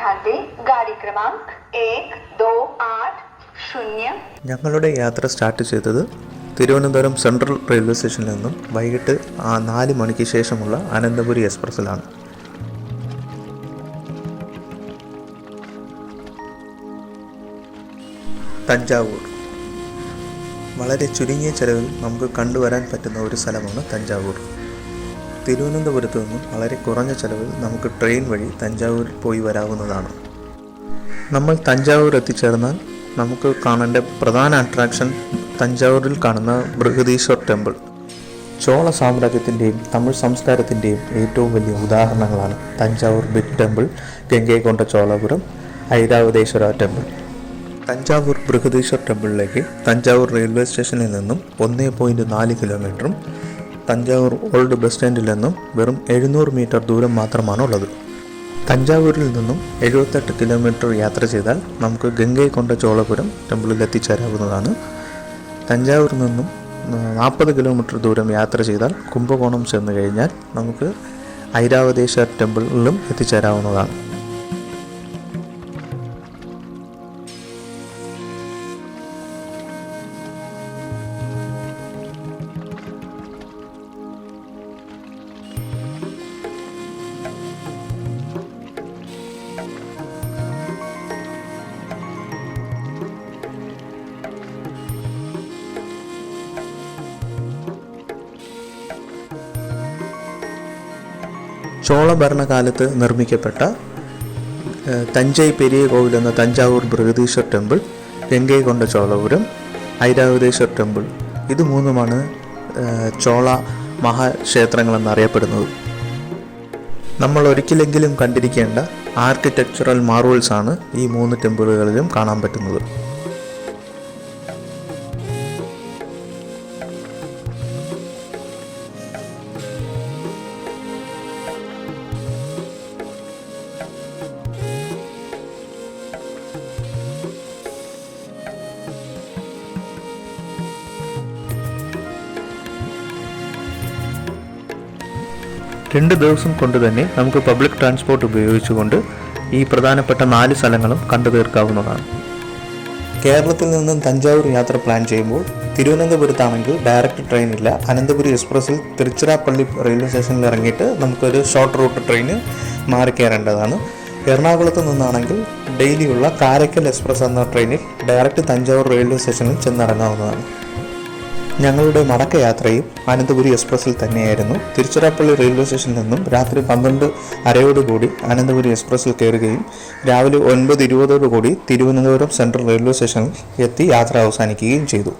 गाड़ी क्रमांक 1280। ഞങ്ങളുടെ യാത്ര സ്റ്റാർട്ട് ചെയ്തത് തിരുവനന്തപുരം സെൻട്രൽ റെയിൽവേ സ്റ്റേഷനിൽ നിന്നും വൈകിട്ട് 4 മണിക്ക് ശേഷമുള്ള അനന്തപുരി എക്സ്പ്രസ്സിലാണ്. തഞ്ചാവൂർ വളരെ ചുരുങ്ങിയ ചെലവിൽ നമുക്ക് കണ്ടുവരാൻ പറ്റുന്ന ഒരു സ്ഥലമാണ് തഞ്ചാവൂർ. തിരുവനന്തപുരത്ത് നിന്നും വളരെ കുറഞ്ഞ ചെലവിൽ നമുക്ക് ട്രെയിൻ വഴി തഞ്ചാവൂരിൽ പോയി വരാവുന്നതാണ്. നമ്മൾ തഞ്ചാവൂർ എത്തിച്ചേർന്നാൽ നമുക്ക് കാണേണ്ട പ്രധാന അട്രാക്ഷൻ തഞ്ചാവൂരിൽ കാണുന്ന ബൃഹദീശ്വർ ടെമ്പിൾ. ചോള സാമ്രാജ്യത്തിൻ്റെയും തമിഴ് സംസ്കാരത്തിൻ്റെയും ഏറ്റവും വലിയ ഉദാഹരണങ്ങളാണ് തഞ്ചാവൂർ ബിഗ് ടെമ്പിൾ, ഗംഗൈകൊണ്ട ചോളപുരം, ഐരാവതേശ്വര ടെമ്പിൾ. തഞ്ചാവൂർ ബൃഹദീശ്വർ ടെമ്പിളിലേക്ക് തഞ്ചാവൂർ റെയിൽവേ സ്റ്റേഷനിൽ നിന്നും 1.4 കിലോമീറ്ററും തഞ്ചാവൂർ ഓൾഡ് ബസ് സ്റ്റാൻഡിൽ നിന്നും വെറും 700 മീറ്റർ ദൂരം മാത്രമാണുള്ളത്. തഞ്ചാവൂരിൽ നിന്നും 78 കിലോമീറ്റർ യാത്ര ചെയ്താൽ നമുക്ക് ഗംഗൈകൊണ്ട ചോളപുരം ടെമ്പിളിൽ എത്തിച്ചേരാവുന്നതാണ്. തഞ്ചാവൂരിൽ നിന്നും 40 കിലോമീറ്റർ ദൂരം യാത്ര ചെയ്താൽ കുംഭകോണം ചെന്ന് കഴിഞ്ഞാൽ നമുക്ക് ഐരാവതേശ്വര ടെമ്പിളിലും എത്തിച്ചേരാവുന്നതാണ്. ചോള ഭരണകാലത്ത് നിർമ്മിക്കപ്പെട്ട തഞ്ചൈ പെരിയ കോവിൽ എന്ന തഞ്ചാവൂർ ബൃഹദീശ്വർ ടെമ്പിൾ, ഗംഗൈകൊണ്ട ചോളപുരം, ഐരാവതേശ്വർ ടെമ്പിൾ, ഇത് മൂന്നുമാണ് ചോള മഹാക്ഷേത്രങ്ങളെന്നറിയപ്പെടുന്നത്. നമ്മൾ ഒരിക്കലെങ്കിലും കണ്ടിരിക്കേണ്ട ആർക്കിടെക്ചറൽ മാർവൽസാണ് ഈ 3 ടെമ്പിളുകളിലും കാണാൻ പറ്റുന്നത്. രണ്ട് ദിവസം കൊണ്ട് തന്നെ നമുക്ക് പബ്ലിക് ട്രാൻസ്പോർട്ട് ഉപയോഗിച്ചുകൊണ്ട് ഈ പ്രധാനപ്പെട്ട 4 സ്ഥലങ്ങളും കണ്ടു തീർക്കാവുന്നതാണ്. കേരളത്തിൽ നിന്നും തഞ്ചാവൂർ യാത്ര പ്ലാൻ ചെയ്യുമ്പോൾ തിരുവനന്തപുരത്താണെങ്കിൽ ഡയറക്റ്റ് ട്രെയിൻ ഇല്ല. അനന്തപുരി എക്സ്പ്രസ്സിൽ തിരുച്ചിറപ്പള്ളി റെയിൽവേ സ്റ്റേഷനിൽ ഇറങ്ങിയിട്ട് നമുക്കൊരു ഷോർട്ട് റൂട്ട് ട്രെയിന് മാറി കയറേണ്ടതാണ്. എറണാകുളത്ത് നിന്നാണെങ്കിൽ ഡെയിലിയുള്ള കാരക്കൽ എക്സ്പ്രസ് എന്ന ട്രെയിനിൽ ഡയറക്റ്റ് തഞ്ചാവൂർ റെയിൽവേ സ്റ്റേഷനിൽ ചെന്നിറങ്ങാവുന്നതാണ്. ഞങ്ങളുടെ മടക്കയാത്രയും അനന്തപുരി എക്സ്പ്രസ്സിൽ തന്നെയായിരുന്നു. തിരുച്ചിറപ്പള്ളി റെയിൽവേ സ്റ്റേഷനിൽ നിന്നും രാത്രി 12:30 അനന്തപുരി എക്സ്പ്രസ്സിൽ കയറുകയും രാവിലെ 9:20 തിരുവനന്തപുരം സെൻട്രൽ റെയിൽവേ സ്റ്റേഷനിൽ എത്തി യാത്ര അവസാനിക്കുകയും ചെയ്തു.